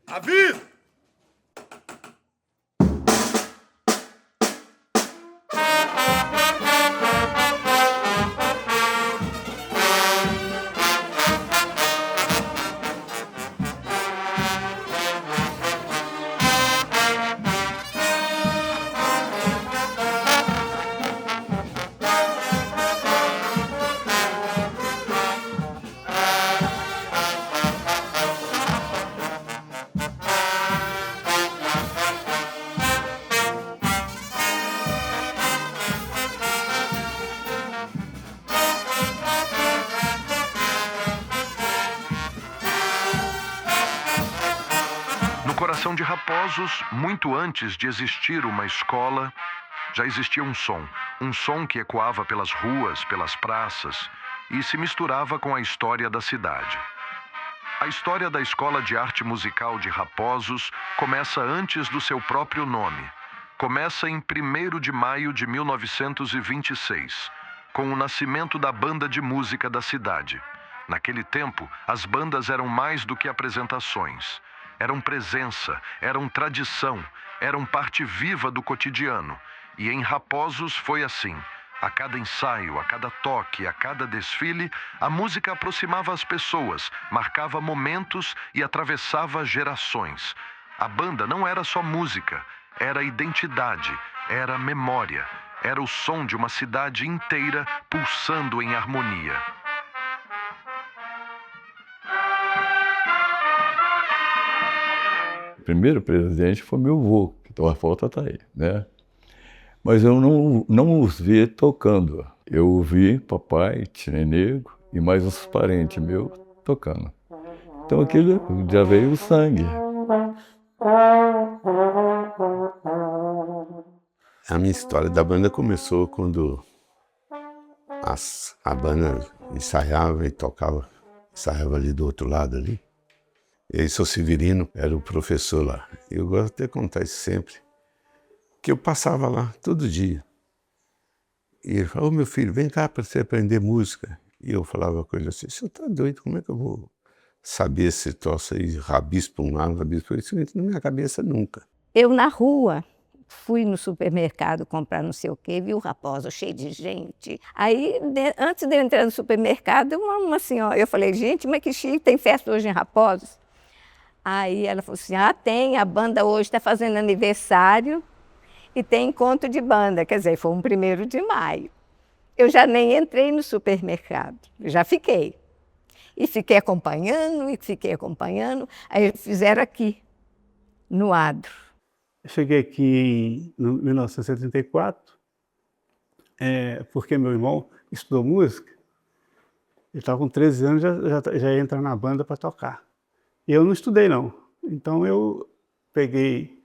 Aviso! No coração de Raposos, muito antes de existir uma escola, já existia um som que ecoava pelas ruas, pelas praças e se misturava com a história da cidade. A história da Escola de Arte Musical de Raposos começa antes do seu próprio nome. Começa em 1º de maio de 1926, com o nascimento da banda de música da cidade. Naquele tempo, as bandas eram mais do que apresentações. Eram presença, eram tradição, eram parte viva do cotidiano. E em Raposos foi assim. A cada ensaio, a cada toque, a cada desfile, a música aproximava as pessoas, marcava momentos e atravessava gerações. A banda não era só música, era identidade, era memória, era o som de uma cidade inteira pulsando em harmonia. O primeiro presidente foi meu avô, que a foto está aí, né? Mas eu não os vi tocando. Eu vi papai, tio Negro e mais uns parentes meus tocando. Então aquilo já veio o sangue. A minha história da banda começou quando a banda ensaiava e tocava, ensaiava ali do outro lado ali. E aí, seu Severino era o professor lá. Eu gosto de contar isso sempre, que eu passava lá todo dia. E ele falou: "Ô, meu filho, vem cá para você aprender música." E eu falava coisa assim: "Você tá doido? Como é que eu vou saber esse troço aí, rabisco para um lado, rabisco para outro?" Isso não entra na minha cabeça nunca. Eu, na rua, fui no supermercado comprar não sei o quê, vi o Raposo cheio de gente. Aí, antes de eu entrar no supermercado, uma senhora, eu falei: "Gente, mas que chique, tem festa hoje em Raposos?" Aí ela falou assim: "Ah, tem, a banda hoje está fazendo aniversário e tem encontro de banda." Quer dizer, foi um 1º de maio. Eu já nem entrei no supermercado, já fiquei. E fiquei acompanhando, aí fizeram aqui, no adro. Eu cheguei aqui em 1974, porque meu irmão estudou música. Ele estava com 13 anos, já ia entrar na banda para tocar. E eu não estudei, não. Então eu peguei,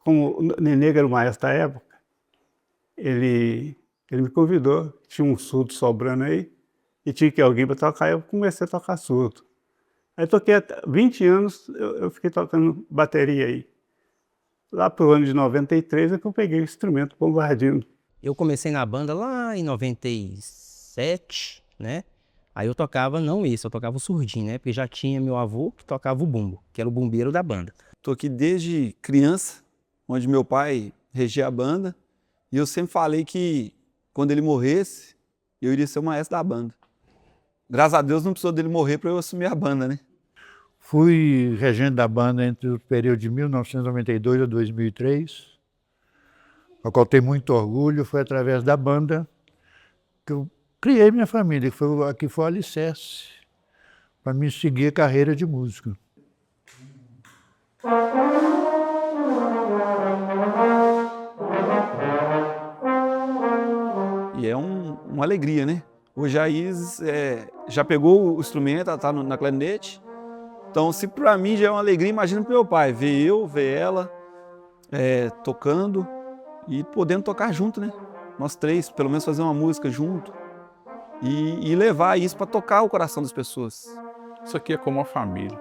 como o Nenê era o maestro da época, ele me convidou, tinha um surdo sobrando aí, e tinha que ir alguém para tocar, eu comecei a tocar surdo. Aí toquei até 20 anos, eu fiquei tocando bateria aí. Lá pro ano de 93 é que eu peguei o instrumento bombardino. Eu comecei na banda lá em 97, né? Aí eu tocava, não isso, eu tocava o surdinho, né? Porque já tinha meu avô que tocava o bumbo, que era o bombeiro da banda. Tô aqui desde criança, onde meu pai regia a banda, e eu sempre falei que quando ele morresse, eu iria ser o maestro da banda. Graças a Deus não precisou dele morrer para eu assumir a banda, né? Fui regente da banda entre o período de 1992 a 2003, ao qual tenho muito orgulho. Foi através da banda que eu criei minha família, que foi o alicerce para mim seguir a carreira de músico. E é uma alegria, né? Hoje a Isis já pegou o instrumento, ela tá na clarinete. Então, se para mim já é uma alegria, imagina pro meu pai, ver ela tocando e podendo tocar junto, né? Nós três, pelo menos fazer uma música junto e levar isso para tocar o coração das pessoas. Isso aqui é como uma família.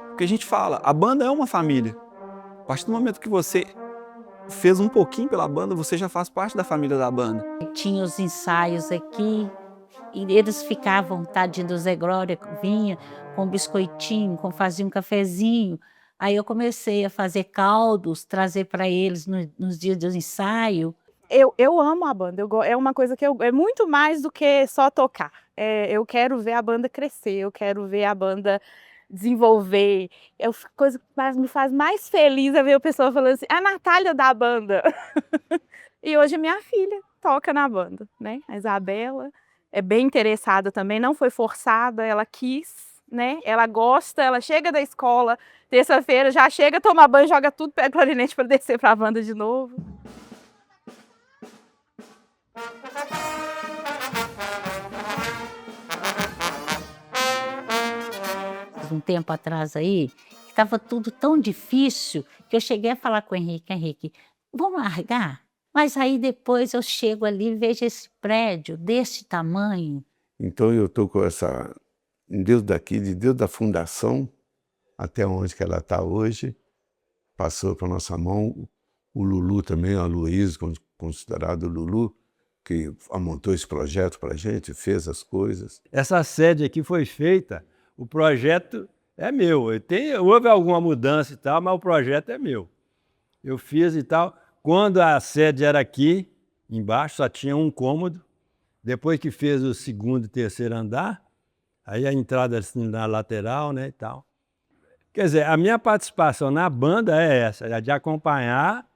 Porque a gente fala, a banda é uma família. A partir do momento que você fez um pouquinho pela banda, você já faz parte da família da banda. Tinha os ensaios aqui, e eles ficavam, tadinho do Zé Glória, vinha com um biscoitinho, fazia um cafezinho. Aí eu comecei a fazer caldos, trazer para eles nos dias de ensaio. Eu amo a banda, é uma coisa que é muito mais do que só tocar. Eu quero ver a banda crescer, eu quero ver a banda desenvolver. Coisa que me faz mais feliz é ver a pessoa falando assim, a Natália da banda. E hoje minha filha toca na banda, né? A Isabela é bem interessada também, não foi forçada, ela quis, né? Ela gosta, ela chega da escola, terça-feira, já chega, toma banho, joga tudo, pega o clarinete para descer para a banda de novo. Um tempo atrás aí, estava tudo tão difícil que eu cheguei a falar com o Henrique, vamos largar? Mas aí depois eu chego ali e vejo esse prédio desse tamanho. Então eu estou com essa, em Deus daqui, de Deus da fundação, até onde que ela está hoje, passou para nossa mão o Lulu também, a Luiz, considerado o Lulu, que montou esse projeto para a gente, fez as coisas. Essa sede aqui foi feita, o projeto é meu. Houve alguma mudança e tal, mas o projeto é meu. Eu fiz e tal. Quando a sede era aqui, embaixo, só tinha um cômodo. Depois que fez o segundo e terceiro andar, aí a entrada assim, na lateral, né, e tal. Quer dizer, a minha participação na banda é essa, é de acompanhar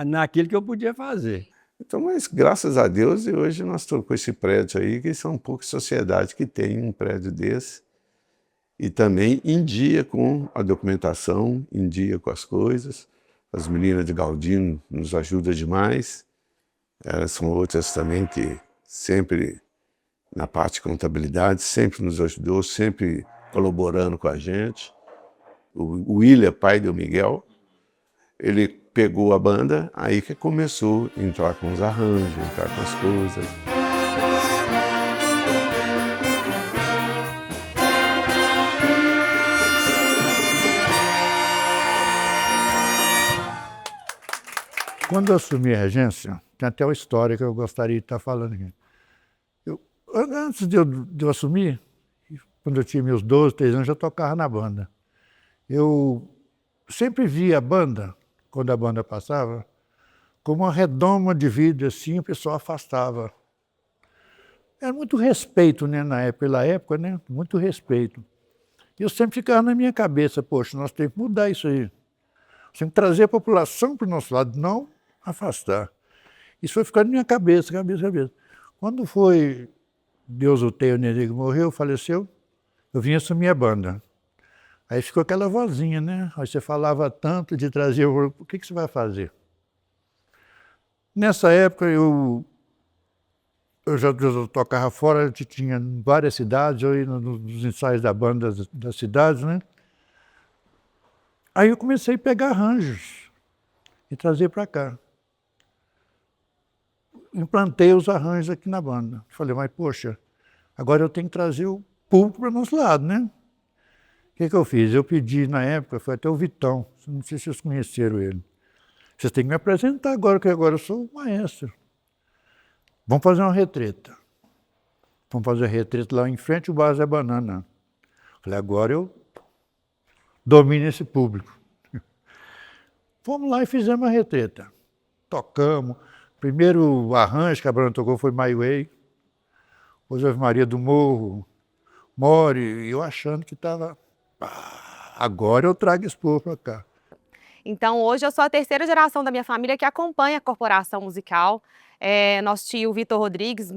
naquilo que eu podia fazer. Então, mas graças a Deus, e hoje nós estamos com esse prédio aí, que são poucas sociedades que têm um prédio desse. E também em dia com a documentação, em dia com as coisas. As meninas de Galdino nos ajudam demais. Elas são outras também que sempre, na parte de contabilidade, sempre nos ajudou, sempre colaborando com a gente. O William, pai do Miguel, ele pegou a banda, aí que começou a entrar com os arranjos, entrar com as coisas. Quando eu assumi a regência, tem até uma história que eu gostaria de estar falando aqui. Antes de eu assumir, quando eu tinha meus 12, 13 anos, eu tocava na banda. Eu sempre via a banda, quando a banda passava, como uma redoma de vidro, assim, o pessoal afastava. Era muito respeito, né, pela época, né, muito respeito. E eu sempre ficava na minha cabeça, poxa, nós temos que mudar isso aí. Nós temos que trazer a população para o nosso lado, não afastar. Isso foi ficando na minha cabeça. Quando foi, Deus o tenha, o Nenê morreu, faleceu, eu vim assumir a banda. Aí ficou aquela vozinha, né? Aí você falava tanto de trazer, o que você vai fazer? Nessa época eu já tocava fora, eu tinha em várias cidades, eu ia nos ensaios da banda das cidades, né? Aí eu comecei a pegar arranjos e trazer para cá. Implantei os arranjos aqui na banda. Falei, mas poxa, agora eu tenho que trazer o público para o nosso lado, né? O que eu fiz? Eu pedi na época, foi até o Vitão, não sei se vocês conheceram ele. Vocês têm que me apresentar agora, que agora eu sou o maestro. Vamos fazer uma retreta. Vamos fazer a retreta lá em frente ao Bar Zé Banana. Falei, agora eu domino esse público. Fomos lá e fizemos a retreta. Tocamos. Primeiro arranjo que a banda tocou foi My Way. Depois Ave Maria do Morro, More, e eu achando que estava... agora eu trago esse povo para cá. Então, hoje eu sou a terceira geração da minha família que acompanha a corporação musical. Nosso tio Vitor Rodrigues,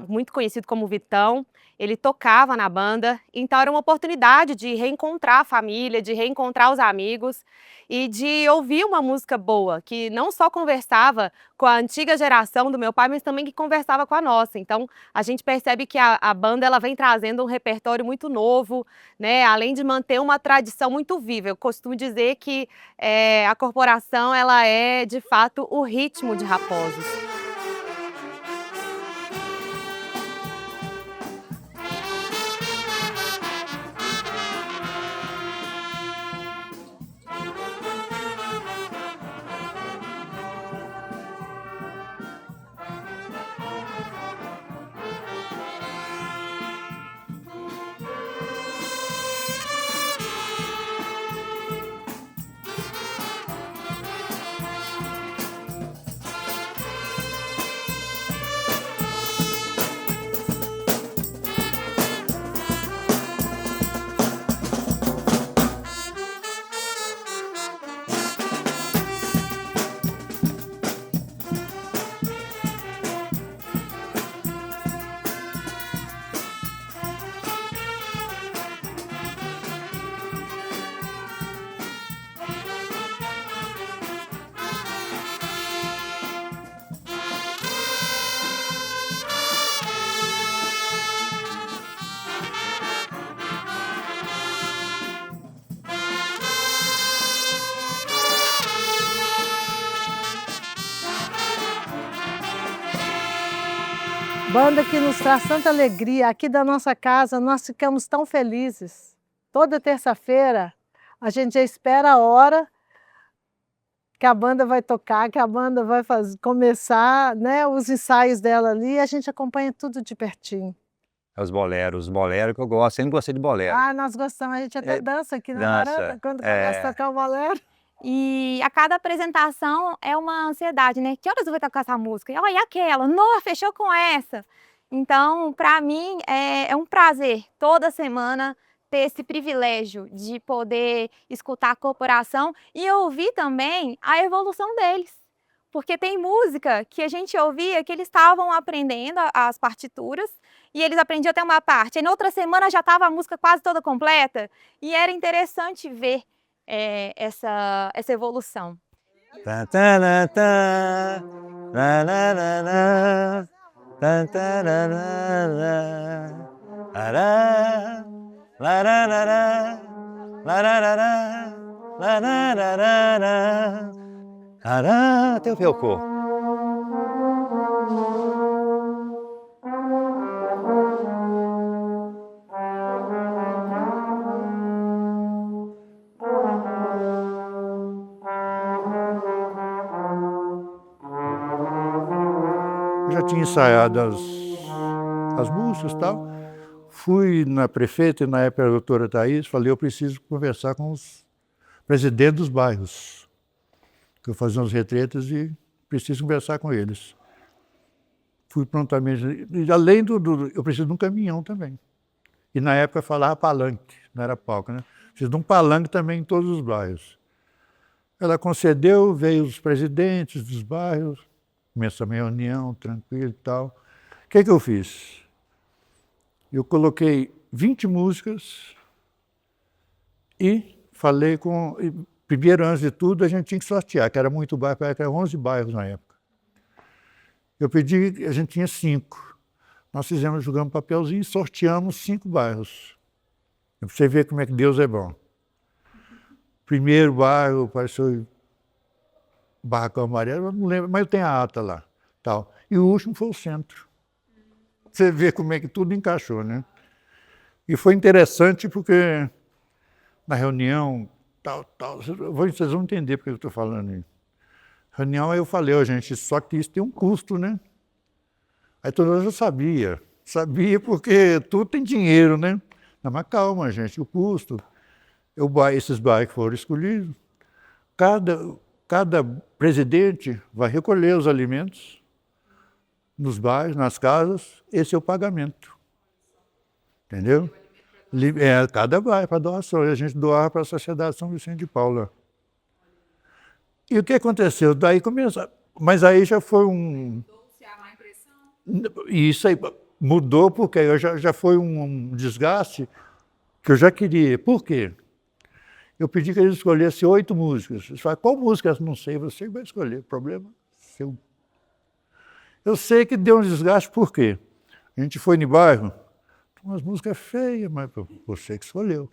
muito conhecido como Vitão, ele tocava na banda, então era uma oportunidade de reencontrar a família, de reencontrar os amigos e de ouvir uma música boa, que não só conversava com a antiga geração do meu pai, mas também que conversava com a nossa. Então, a gente percebe que a banda ela vem trazendo um repertório muito novo, né? Além de manter uma tradição muito viva. Eu costumo dizer que a corporação ela é, de fato, o ritmo de Raposos. Banda que nos traz tanta alegria. Aqui da nossa casa, nós ficamos tão felizes. Toda terça-feira, a gente já espera a hora que a banda vai tocar, que a banda vai começar, né, os ensaios dela ali, e a gente acompanha tudo de pertinho. Os boleros que eu gosto, sempre gostei de bolero. Ah, nós gostamos, a gente até dança aqui na dança, varanda, quando começa a tocar o bolero. E a cada apresentação é uma ansiedade, né? Que horas eu vou tocar essa música? E olha, e aquela? Nossa, fechou com essa. Então, para mim, é um prazer toda semana ter esse privilégio de poder escutar a corporação e ouvir também a evolução deles. Porque tem música que a gente ouvia que eles estavam aprendendo as partituras e eles aprendiam até uma parte. E na outra semana já estava a música quase toda completa e era interessante ver essa evolução. Até o Felcô. Eu já tinha ensaiado as músicas e tal. Fui na prefeita, e na época a doutora Thaís, falei, eu preciso conversar com os presidentes dos bairros. Que eu fazia umas retretas e preciso conversar com eles. Fui prontamente. E além eu preciso de um caminhão também. E na época eu falava palanque, não era palco, né? Preciso de um palanque também em todos os bairros. Ela concedeu, veio os presidentes dos bairros, começou a reunião, tranquilo e tal. O que eu fiz? Eu coloquei 20 músicas e falei com... Primeiro, antes de tudo, a gente tinha que sortear, que era muito bairro, era 11 bairros na época. Eu pedi, a gente tinha 5. Nós jogamos papelzinho e sorteamos 5 bairros. Pra você ver como é que Deus é bom. Primeiro bairro, apareceu Barracão Amarelo, eu não lembro, mas eu tenho a ata lá. Tal. E o último foi o centro. Você vê como é que tudo encaixou, né? E foi interessante porque na reunião, vocês vão entender porque eu estou falando isso. Reunião, eu falei, gente, só que isso tem um custo, né? Aí todo mundo já sabia porque tudo tem dinheiro, né? Não, mas calma, gente, o custo. Esses bairros que foram escolhidos, cada presidente vai recolher os alimentos nos bairros, nas casas, esse é o pagamento. Entendeu? Cada bairro para doação, e a gente doava para a Sociedade São Vicente de Paula. E o que aconteceu? Daí começou, mas aí já foi E isso aí mudou porque eu já foi um desgaste que eu já queria. Por quê? Eu pedi que eles escolhessem 8 músicas. Eles falaram, qual música? Não sei, você vai escolher, problema seu. Eu sei que deu um desgaste, por quê? A gente foi no bairro, umas músicas feias, mas você que escolheu.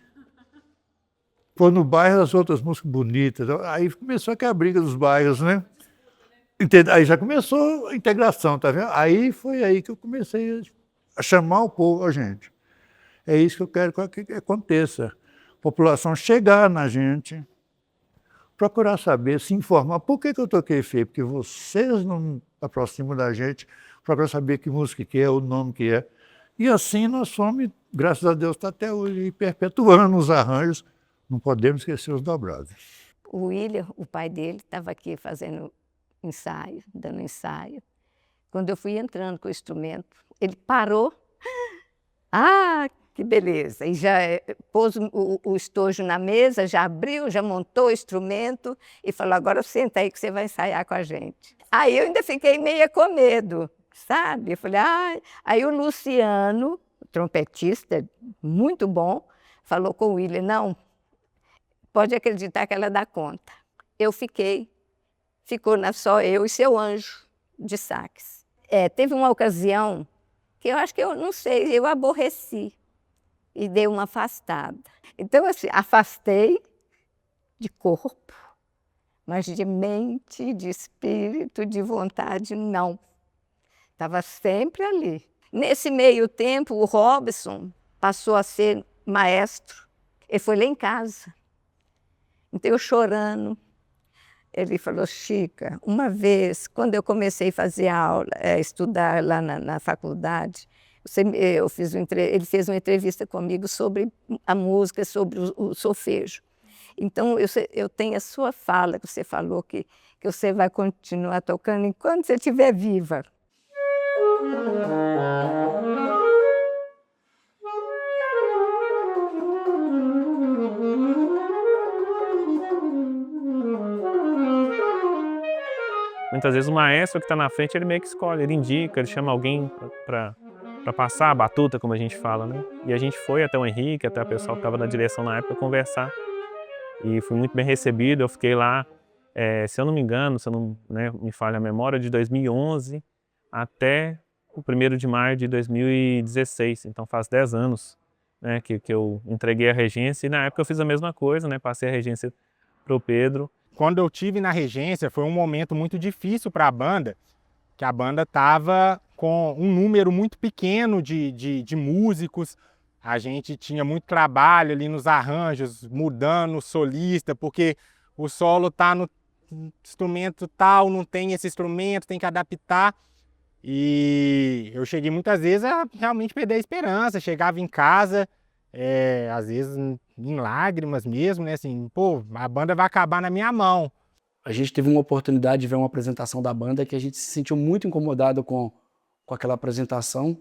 Foi no bairro as outras músicas bonitas. Aí começou aquela briga dos bairros, né? Aí já começou a integração, tá vendo? Aí foi aí que eu comecei a chamar o povo, gente. É isso que eu quero que aconteça. A população chegar na gente, procurar saber, se informar. Por que eu toquei feio? Porque vocês não aproximam da gente, procurar saber que música que é, o nome que é. E assim nós fomos, graças a Deus, está até hoje perpetuando os arranjos. Não podemos esquecer os dobrados. O William, o pai dele, estava aqui fazendo ensaio, dando ensaio. Quando eu fui entrando com o instrumento, ele parou. Ah, que beleza! E já pôs o estojo na mesa, já abriu, já montou o instrumento e falou, agora senta aí que você vai ensaiar com a gente. Aí eu ainda fiquei meio com medo, sabe? Eu falei, Aí o Luciano, o trompetista, muito bom, falou com o William, não, pode acreditar que ela dá conta. Eu ficou só eu e seu anjo de sax. Teve uma ocasião que eu acho que eu não sei, eu aborreci e dei uma afastada. Então, assim, afastei de corpo, mas de mente, de espírito, de vontade, não. Estava sempre ali. Nesse meio tempo, o Robson passou a ser maestro. Ele foi lá em casa. Então, eu chorando. Ele falou, Chica, uma vez, quando eu comecei a fazer aula, estudar lá na faculdade, ele fez uma entrevista comigo sobre a música, sobre o solfejo. Então, eu tenho a sua fala, que você falou que você vai continuar tocando enquanto você estiver viva. Muitas vezes o maestro que está na frente, ele meio que escolhe, ele indica, ele chama alguém para passar a batuta, como a gente fala, né? E a gente foi até o Henrique, até o pessoal que estava na direção na época, conversar. E fui muito bem recebido, eu fiquei lá, se eu não me engano, se eu não me falha a memória, de 2011 até o 1º de maio de 2016. Então faz 10 anos, né, que eu entreguei a regência, e na época eu fiz a mesma coisa, né? Passei a regência para o Pedro. Quando eu tive na regência, foi um momento muito difícil para a banda, que a banda estava com um número muito pequeno de músicos. A gente tinha muito trabalho ali nos arranjos, mudando o solista, porque o solo está no instrumento tal, não tem esse instrumento, tem que adaptar. E eu cheguei muitas vezes a realmente perder a esperança. Chegava em casa, às vezes em lágrimas mesmo, né? Assim, pô, a banda vai acabar na minha mão. A gente teve uma oportunidade de ver uma apresentação da banda que a gente se sentiu muito incomodado com aquela apresentação.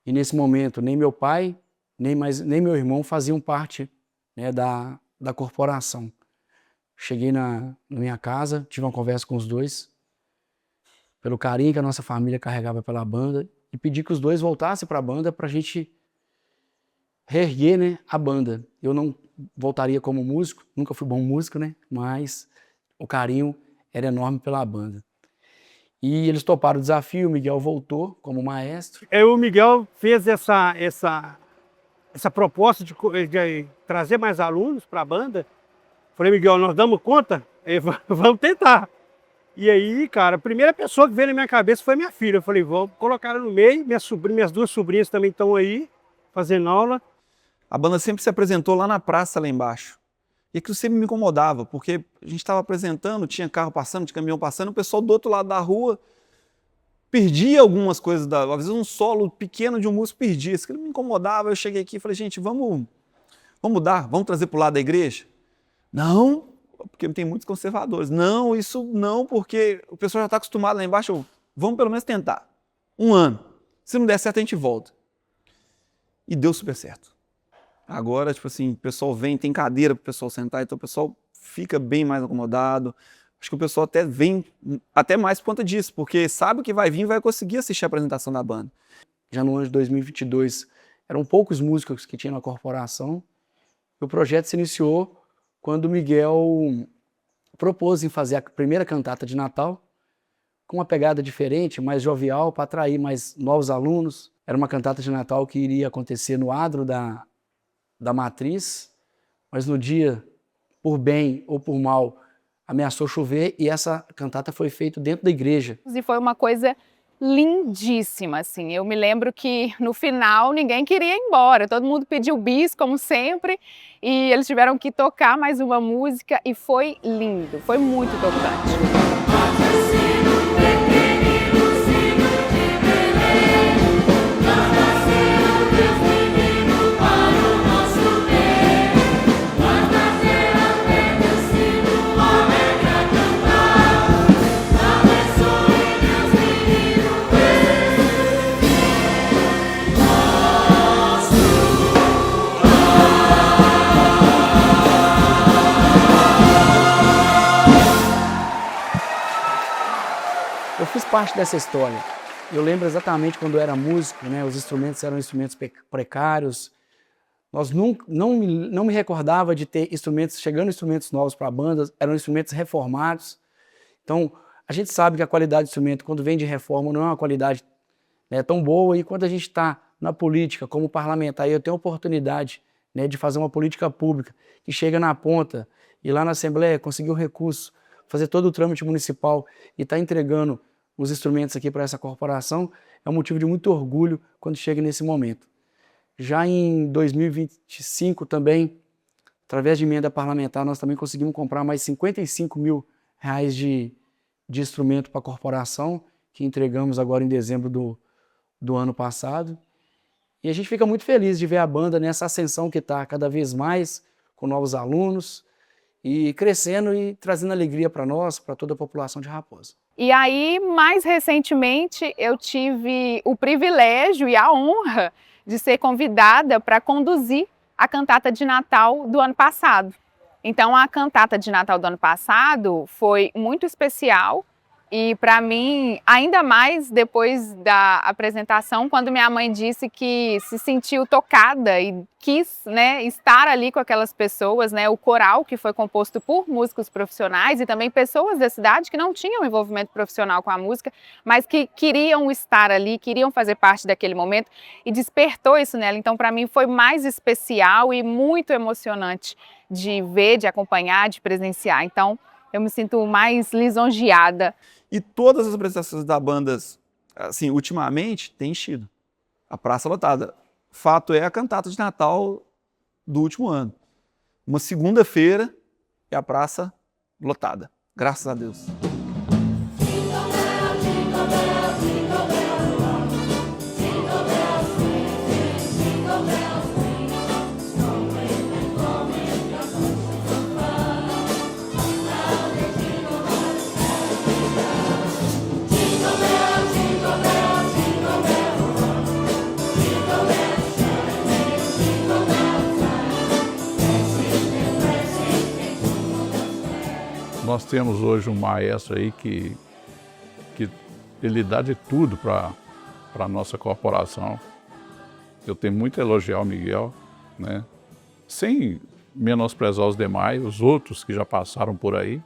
E nesse momento, nem meu pai, nem meu irmão faziam parte, né, da corporação. Cheguei na minha casa, tive uma conversa com os dois, pelo carinho que a nossa família carregava pela banda, e pedi que os dois voltassem para a banda para a gente reerguer, né, a banda. Eu não voltaria como músico, nunca fui bom músico, né, mas o carinho era enorme pela banda. E eles toparam o desafio, o Miguel voltou como maestro. O Miguel fez essa proposta de trazer mais alunos para a banda. Falei, Miguel, nós damos conta? Vamos tentar. E aí, cara, a primeira pessoa que veio na minha cabeça foi minha filha. Eu falei, vamos colocar ela no meio. Minhas duas sobrinhas também estão aí, fazendo aula. A banda sempre se apresentou lá na praça, lá embaixo. E aquilo sempre me incomodava, porque a gente estava apresentando, tinha carro passando, tinha caminhão passando, o pessoal do outro lado da rua perdia algumas coisas, às vezes um solo pequeno de um músico perdia. Isso me incomodava. Eu cheguei aqui e falei, gente, vamos mudar, vamos trazer para o lado da igreja? Não, porque tem muitos conservadores. Não, isso não, porque o pessoal já está acostumado lá embaixo. Vamos pelo menos tentar. 1 ano. Se não der certo, a gente volta. E deu super certo. Agora, tipo assim, o pessoal vem, tem cadeira para o pessoal sentar, então o pessoal fica bem mais acomodado. Acho que o pessoal até vem até mais por conta disso, porque sabe que vai vir e vai conseguir assistir a apresentação da banda. Já no ano de 2022, eram poucos músicos que tinham na corporação. O projeto se iniciou quando o Miguel propôs em fazer a primeira cantata de Natal, com uma pegada diferente, mais jovial, para atrair mais novos alunos. Era uma cantata de Natal que iria acontecer no adro da matriz, mas no dia, por bem ou por mal, ameaçou chover e essa cantata foi feita dentro da igreja. E foi uma coisa lindíssima, assim. Eu me lembro que no final ninguém queria ir embora, todo mundo pediu bis, como sempre, e eles tiveram que tocar mais uma música e foi lindo, foi muito tocante. Eu fiz parte dessa história. Eu lembro exatamente quando eu era músico, né? Os instrumentos eram instrumentos precários. Não me recordava de ter chegando instrumentos novos para a banda, eram instrumentos reformados. Então, a gente sabe que a qualidade do instrumento, quando vem de reforma, não é uma qualidade, né, tão boa. E quando a gente está na política, como parlamentar, eu tenho a oportunidade, né, de fazer uma política pública que chega na ponta e lá na Assembleia conseguir um recurso, fazer todo o trâmite municipal e está entregando os instrumentos aqui para essa corporação, é um motivo de muito orgulho quando chega nesse momento. Já em 2025 também, através de emenda parlamentar, nós também conseguimos comprar mais R$55 mil de instrumento para a corporação, que entregamos agora em dezembro do ano passado. E a gente fica muito feliz de ver a banda nessa ascensão que está cada vez mais, com novos alunos, e crescendo e trazendo alegria para nós, para toda a população de Raposa. E aí, mais recentemente, eu tive o privilégio e a honra de ser convidada para conduzir a cantata de Natal do ano passado. Então, a cantata de Natal do ano passado foi muito especial e, para mim, ainda mais depois da apresentação, quando minha mãe disse que se sentiu tocada e quis, né, estar ali com aquelas pessoas, né, o coral que foi composto por músicos profissionais e também pessoas da cidade que não tinham envolvimento profissional com a música, mas que queriam estar ali, queriam fazer parte daquele momento e despertou isso nela. Então, para mim, foi mais especial e muito emocionante de ver, de acompanhar, de presenciar. Então, eu me sinto mais lisonjeada. E todas as apresentações da banda, assim, ultimamente, tem enchido. A praça lotada. Fato é a cantata de Natal do último ano. Uma segunda-feira e a praça lotada. Graças a Deus. Nós temos hoje um maestro aí que ele dá de tudo para a nossa corporação. Eu tenho muito a elogiar o Miguel, né? Sem menosprezar os demais, os outros que já passaram por aí,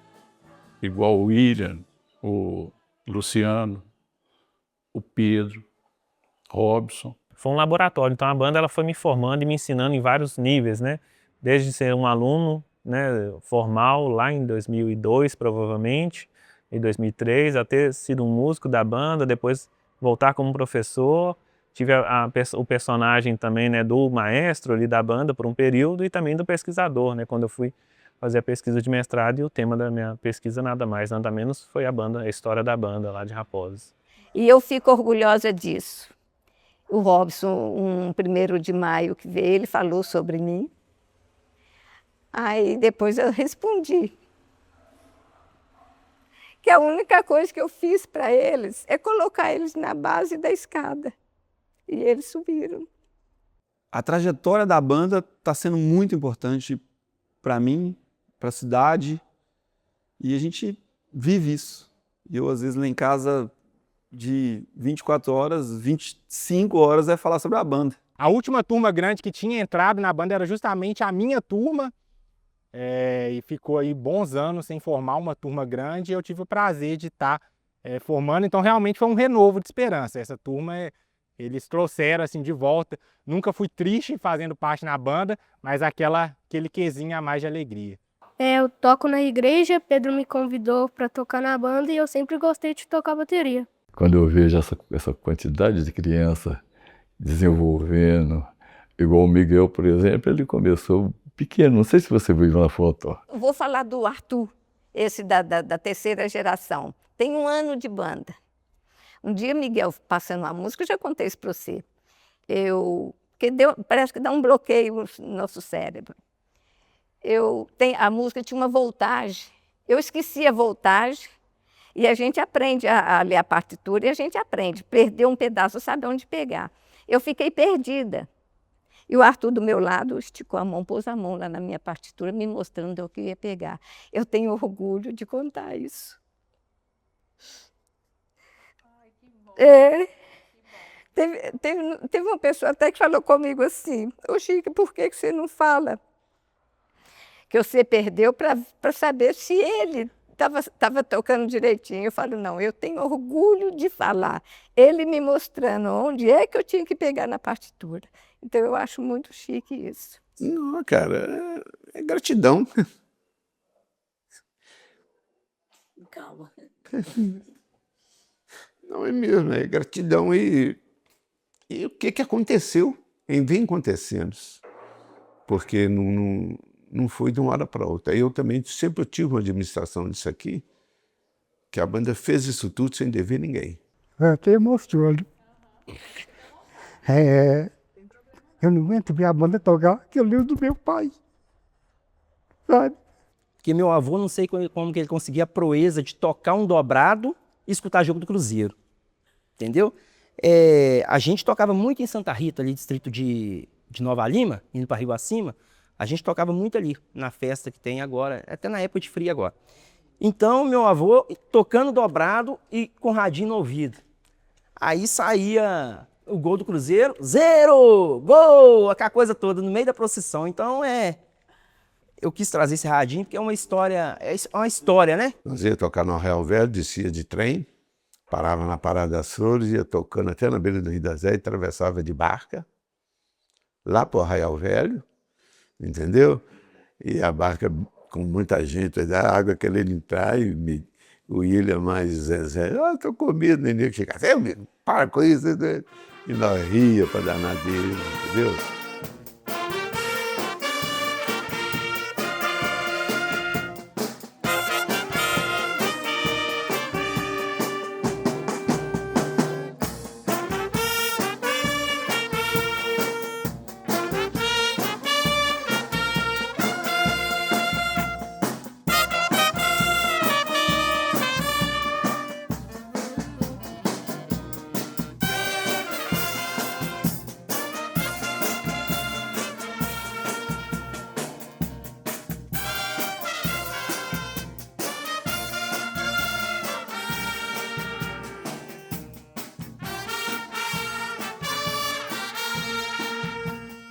igual o William, o Luciano, o Pedro, Robson. Foi um laboratório, então a banda ela foi me formando e me ensinando em vários níveis, né? Desde ser um aluno, né, formal lá em 2002 provavelmente, em 2003, a ter sido um músico da banda, depois voltar como professor, tive o personagem também, né, do maestro ali da banda por um período e também do pesquisador, né, quando eu fui fazer a pesquisa de mestrado e o tema da minha pesquisa nada mais, nada menos foi a banda, a história da banda lá de Raposa. E eu fico orgulhosa disso. O Robson, um 1º de maio que veio, ele falou sobre mim. Aí depois eu respondi que a única coisa que eu fiz para eles é colocar eles na base da escada. E eles subiram. A trajetória da banda está sendo muito importante para mim, para a cidade, e a gente vive isso. Eu, às vezes, lá em casa, de 24 horas, 25 horas é falar sobre a banda. A última turma grande que tinha entrado na banda era justamente a minha turma, e ficou aí bons anos sem formar uma turma grande, e eu tive o prazer de estar formando, então realmente foi um renovo de esperança. Essa turma, eles trouxeram assim de volta, nunca fui triste fazendo parte na banda, mas aquele quesinho a mais de alegria. Eu toco na igreja, Pedro me convidou para tocar na banda e eu sempre gostei de tocar bateria. Quando eu vejo essa quantidade de criança desenvolvendo, igual o Miguel, por exemplo, ele começou pequeno, não sei se você viu na foto. Vou falar do Arthur, esse da 3ª geração. Tem 1 ano de banda. Um dia, Miguel, passando uma música, eu já contei isso para você. Parece que dá um bloqueio no nosso cérebro. A música tinha uma voltagem. Eu esqueci a voltagem e a gente aprende a ler a partitura e a gente aprende. Perdeu um pedaço, sabe onde pegar. Eu fiquei perdida. E o Arthur do meu lado esticou a mão, pôs a mão lá na minha partitura, me mostrando o que eu ia pegar. Eu tenho orgulho de contar isso. Ai, que bom. Teve uma pessoa até que falou comigo assim: ô Chica, por que você não fala que você perdeu para saber se ele estava tocando direitinho? Eu falo, não, eu tenho orgulho de falar. Ele me mostrando onde é que eu tinha que pegar na partitura. Então eu acho muito chique isso. Não, cara, é gratidão. Calma. Não é mesmo, é gratidão. E o que aconteceu? E vem acontecendo. Porque não foi de uma hora para outra. Eu também sempre tive uma administração disso aqui, que a banda fez isso tudo sem dever ninguém. Eu até emociono. Eu não aguento ver a banda tocar, que eu lembro do meu pai. Sabe? Porque meu avô, não sei como que ele conseguia a proeza de tocar um dobrado e escutar jogo do Cruzeiro. Entendeu? A gente tocava muito em Santa Rita, ali, distrito de Nova Lima, indo para Rio Acima. A gente tocava muito ali, na festa que tem agora, até na época de frio agora. Então, meu avô tocando dobrado e com radinho no ouvido. Aí saía o gol do Cruzeiro, 0, gol, aquela coisa toda, no meio da procissão. Então, eu quis trazer esse radinho, porque é uma história, né? Nós ia tocar no Arraial Velho, descia de trem, parava na Parada das Flores, ia tocando até na beira do Rio da Zé e atravessava de barca, lá para o Arraial Velho, entendeu? E a barca com muita gente, a água querendo entrar, e o William mais Zezé, estou com medo, neném, que chega, para com isso, né? E nós ria para danar dele, entendeu?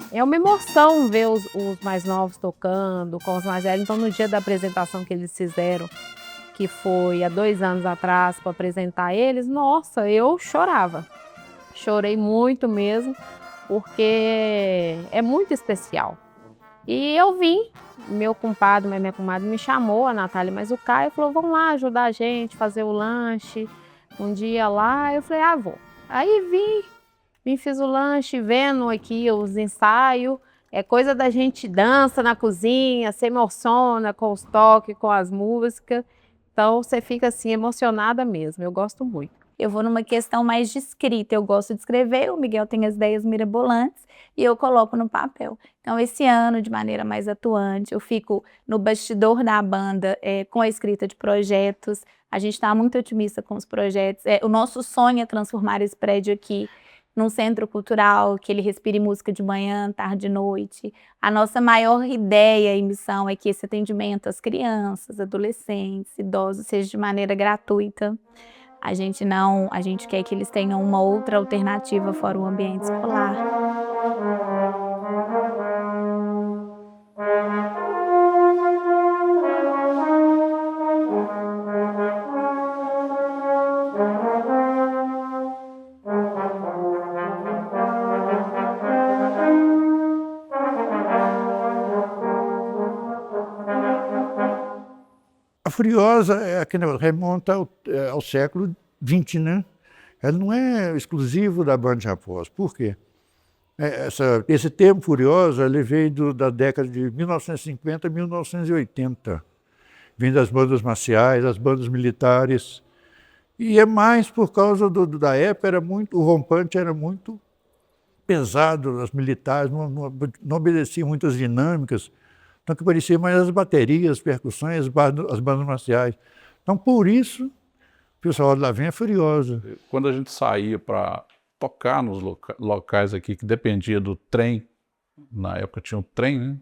É uma emoção ver os mais novos tocando com os mais velhos. Então, no dia da apresentação que eles fizeram, que foi há 2 anos atrás, para apresentar eles, nossa, eu chorava. Chorei muito mesmo, porque é muito especial. E eu vim, meu compadre, minha comadre me chamou, a Natália mais o Caio, falou, vamos lá ajudar a gente, fazer o lanche. Um dia lá, eu falei, vou. Aí vim, fiz o lanche, vendo aqui os ensaios. É coisa da gente dança na cozinha, se emociona com os toques, com as músicas. Então, você fica assim, emocionada mesmo. Eu gosto muito. Eu vou numa questão mais de escrita. Eu gosto de escrever, o Miguel tem as ideias mirabolantes e eu coloco no papel. Então, esse ano, de maneira mais atuante, eu fico no bastidor da banda com a escrita de projetos. A gente está muito otimista com os projetos. O nosso sonho é transformar esse prédio aqui num centro cultural, que ele respire música de manhã, tarde e noite. A nossa maior ideia e missão é que esse atendimento às crianças, adolescentes, idosos, seja de maneira gratuita. A gente quer que eles tenham uma outra alternativa fora o ambiente escolar. A Furiosa é aquele remonta ao século XX, né? Ela não é exclusivo da banda de Raposo. Por quê? Esse termo Furiosa ele veio da década de 1950 a 1980. Vem das bandas marciais, das bandas militares. E é mais por causa da época, o rompante era muito pesado, as militares não obedeciam muitas dinâmicas. Então, que parecia mais as baterias, as percussões, as bandas marciais. Então, por isso, o pessoal de lá vem é Furiosa. Quando a gente saía para tocar nos locais aqui, que dependia do trem, na época tinha um trem, né?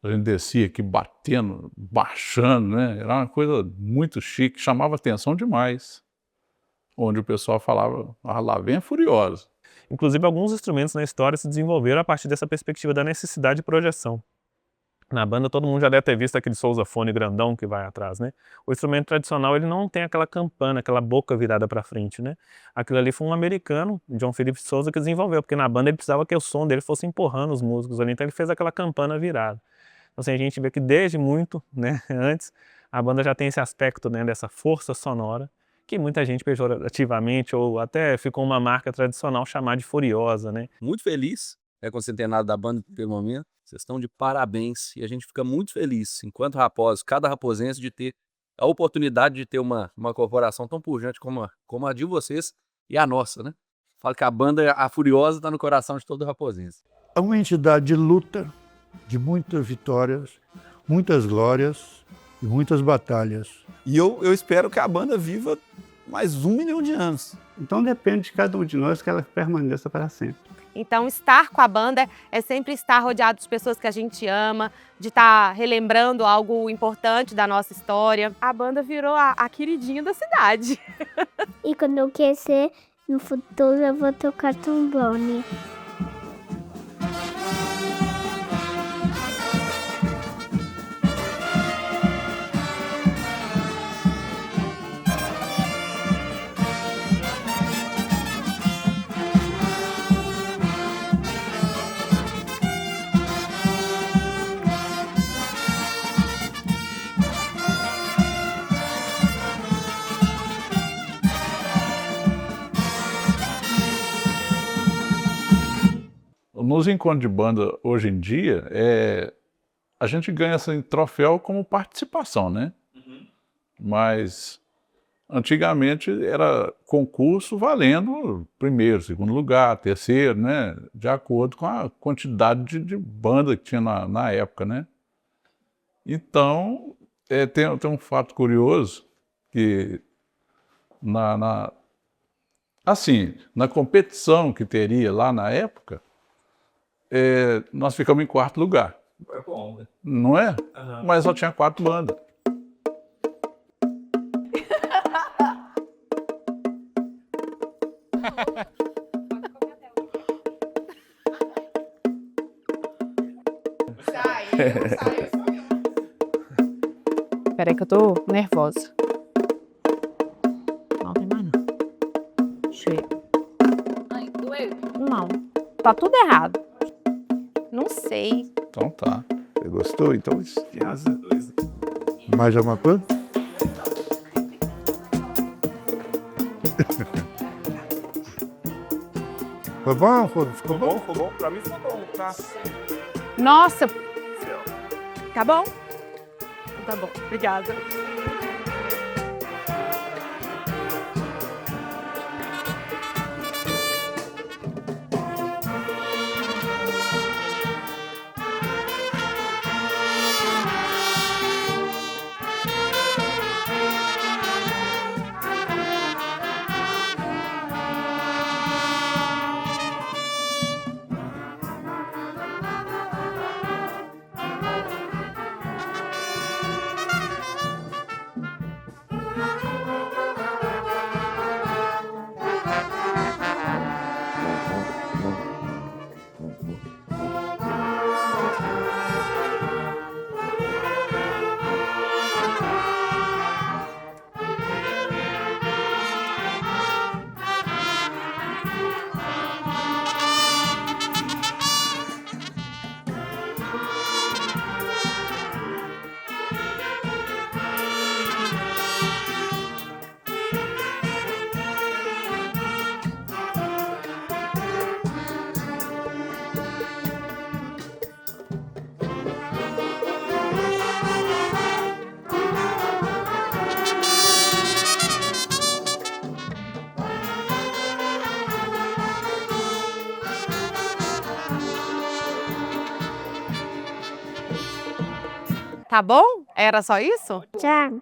A gente descia aqui batendo, baixando, né? Era uma coisa muito chique, chamava atenção demais. Onde o pessoal falava, lá vem a Furiosa. Inclusive, alguns instrumentos na história se desenvolveram a partir dessa perspectiva da necessidade de projeção. Na banda, todo mundo já deve ter visto aquele sousafone grandão que vai atrás, né? O instrumento tradicional, ele não tem aquela campana, aquela boca virada para frente, né? Aquilo ali foi um americano, John Philip Sousa, que desenvolveu, porque na banda ele precisava que o som dele fosse empurrando os músicos ali, então ele fez aquela campana virada. Então, assim, a gente vê que desde muito, né, antes, a banda já tem esse aspecto, né, dessa força sonora, que muita gente pejorativamente ou até ficou uma marca tradicional chamar de Furiosa, né? Muito feliz com o centenário da banda pelo momento. Vocês estão de parabéns e a gente fica muito feliz, enquanto raposo, cada raposense, de ter a oportunidade de ter uma corporação tão pujante como a de vocês e a nossa, né? Falo que a banda, a Furiosa, está no coração de todo raposense. É uma entidade de luta, de muitas vitórias, muitas glórias e muitas batalhas. E eu espero que a banda viva mais 1 milhão de anos. Então depende de cada um de nós que ela permaneça para sempre. Então, estar com a banda é sempre estar rodeado de pessoas que a gente ama, de estar relembrando algo importante da nossa história. A banda virou a queridinha da cidade. E quando eu crescer, no futuro eu vou tocar trombone. Nos encontros de banda hoje em dia, a gente ganha esse troféu como participação, né? Mas antigamente era concurso valendo primeiro, segundo lugar, terceiro, né? De acordo com a quantidade de banda que tinha na época, né? Então, tem um fato curioso que assim, na competição que teria lá na época, nós ficamos em 4º lugar. É bom, né? Não é? Aham. Mas só tinha 4 bandas. Peraí que eu tô nervosa. Não tem mais não. Chega. Ai, doeu? Não. Tá tudo errado. Não sei. Então tá. Você gostou? Então, Mais alguma coisa? Foi bom? Ficou bom? Ficou bom. Pra mim ficou bom, tá? Nossa! Tá bom? Tá bom. Obrigada. Tá bom? Era só isso? Tchau.